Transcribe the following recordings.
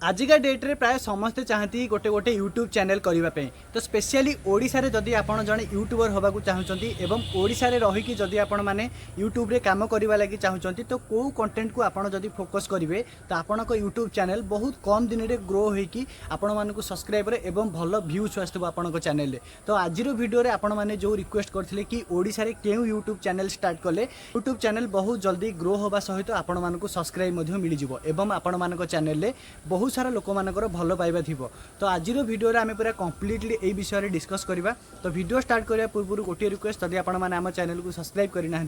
आजिका डेट्रे प्राय समस्ते चाहती गोटे गोटे यूट्यूब चैनल करने तो स्पेशली ओडिशा रे जदि आपण जड़े यूट्यूबर होगा चाहते एवं ओडिशा रे रही जदि आपण मैंने यूट्यूब रे काम करने लगी चाहते तो कौ कंटेंट को आपण जदि फोकस करेंगे तो आपण यूट्यूब चैनल बहुत कम दिन में ग्रो होगी आपण मानक सब्सक्राइबर एवं भल भ्यूज आसो आपण चैनल तो आज वीडियो रे आपण मैंने जो रिक्वेस्ट करते कि ओडिशा रे केउ यूट्यूब चैनल स्टार्ट कले यूट्यूब चैनल बहुत जल्दी ग्रो होगा सहित आपण मानक सब्सक्राइब मिल जाव एवं आपण मानक चैनल बहुत सारा लोक मानकर भल पाइबा थी तो आज वीडियो आम पूरा कम्प्लीटली यही विषय डिस्कस करवा तो वीडियो स्टार्ट करने पूर्व गोटे रिक्वेस्ट जदि आप चैनल को सब्सक्राइब करना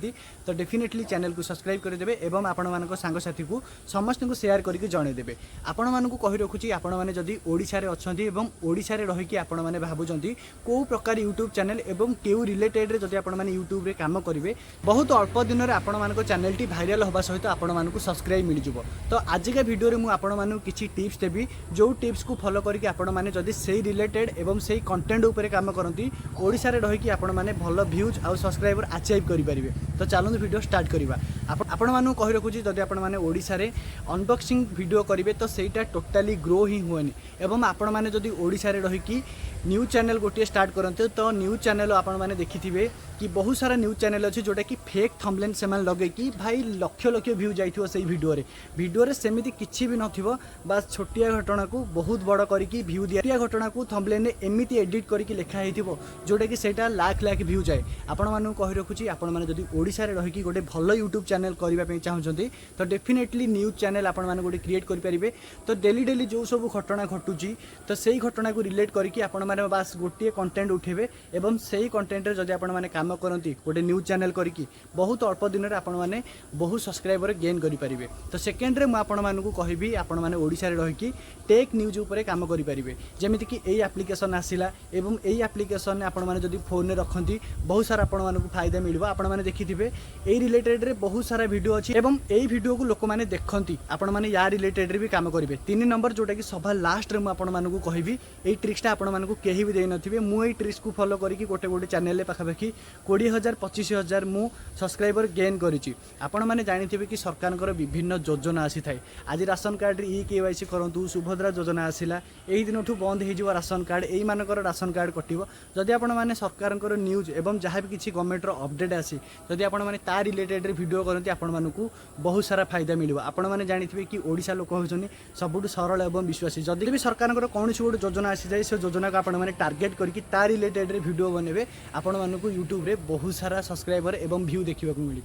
तो डेफिनेटली चैनल को सब्सक्राइब करदे एवं आपण सांगसाथी को समस्त को शेयर करके जनईदेवे आपण मानक कही रखुच्छी आपण मैंने जदि ओडिशा रे अछंती एवं ओडिशा रे रही आपण मैंने भावुंट कौ प्रकार यूट्यूब चैनल एवं केउ रिलेटेड जदि आपण मैंने यूट्यूब रे काम करेंगे बहुत अल्प दिन में आपण मानक चैनल टी भाइराल होगा सहित आपण मानक सब्सक्राइब मिल जाव तो आजिका वीडियो मुझे आपण मानक किसी टिप्स देवी जो टिप्स को फॉलो करके आपण माने जदि से रिलेटेड एवं से कंटेंट ऊपर काम करती ओडिशा रे रही आपण माने भल व्यूज आउ सब्सक्राइबर अचीव करि परिबे तो चलନ୍ତୁ वीडियो स्टार्ट करवा आपण मानू कहि रखुची जदि आपण माने ओडिशा रे अनबॉक्सिंग वीडियो करिवे तो सेटा टोटली ग्रो ही हुएनी एवं आपण माने जदि ओडिशा रे रही कि न्यूज चैनल गोटे स्टार्ट करते तो न्यूज चैनल आपण माने देखिथिबे कि बहुत सारा न्यूज चैनल अच्छे जोटा कि फेक थंबनेल से लगे कि भाई लक्ष लक्ष व्यू जाइथिबो सेही वीडियो रे सेमिति किछि भी नथिबो बस छोटिया घटना को बहुत बड़ करके व्यू दिया घटना को थंबनेल ने एमिति एडिट करके लिखा हेतिबो जोटा कि सेटा लाख लाख व्यू जाए आपण मानू कहि रखुची आपण माने जदि ओडिशा रे रही कि गोटे भल यूट्यूब चैनल करबा पे चाहउछंती तो डेफिनेटली न्यूज चैनल आपण माने गोटे क्रिएट करि परिबे तो डेली जो सब घटना घटुची तो सेही घटना को रिलेट करके आपण माने बस गोटे कंटेंट उठेबे एवं सेही कंटेंट रे जदि आपण माने काम करती गोटे न्यूज चैनल करके बहुत अल्प दिन में आपण मैंने बहुत सब्सक्राइबर गेन करेंगे तो सेकेंड रे मुझे कहबी आपण मैंने ओडिशा रे रही कि टेक न्यूज उपर काम करेंगे जमीती कि यही एप्लिकेशन आसला एवं यही एप्लिकेशन आपण मैंने जब फोन में रखती बहुत सारा आपण मानक फायदा मिल आपण मैंने देखिथे यही रिलेटेड रे बहुत सारा वीडियो अच्छी एवं यही वीडियो को लोक मैंने देखती आपण मैंने या रिलेटेड भी काम करेंगे 3 नंबर जोटा कि सभा लास्ट में आपण मानक कहबी यही ट्रिक्सटा आपण मानक कहीं भी देनथिबे मु एही ट्रिक्स को फॉलो करके गोटे गोटे चैनल पाखापाखि 20,000 25,000 मु सब्सक्राइबर गेन करिछि आपण माने जानिथिबे कि सरकारଙ୍କର विभिन्न योजना आसी थाए आज राशन कार्ड ई केवाईसी करंतु सुभद्रा योजना आसिला एही दिनठू बंद हे जिवो राशन कार्ड एही मानकर राशन कार्ड कटिवो जदि आपण माने सरकारଙ୍କର न्यूज एवं जहाँ भी किसी गवर्नमेंट रो अपडेट आसी जदि आपण माने ता रिलेटेड रे वीडियो करंती आपण मानकू बहुत सारा फायदा मिलिबो आपण माने जानिथिबे कि ओडिशा लोक होछनी सबुठु सरल एवं विश्वासी जदि भी सरकारଙ୍କର कौनसी गोटे योजना आसी जाए से योजना को आपण माने टार्गेट करके ता रिलेटेड रे वीडियो बनेबे आपण मानकू यूट्यूब रे बहुत सारा सब्सक्राइबर एवं व्यू देखा मिल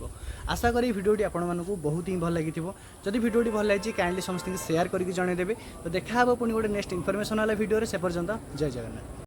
आशा करी वीडियोटी आपण मानकू बहुत ही भल लगी जदि वीडियोटी भल लगी काइंडली समस्त शेयर करके जनईदेवे तो देखा पुणी गोटे नेक्स्ट इनफॉरमेशन वाला वीडियो से पर्यंत जय जगन्नाथ।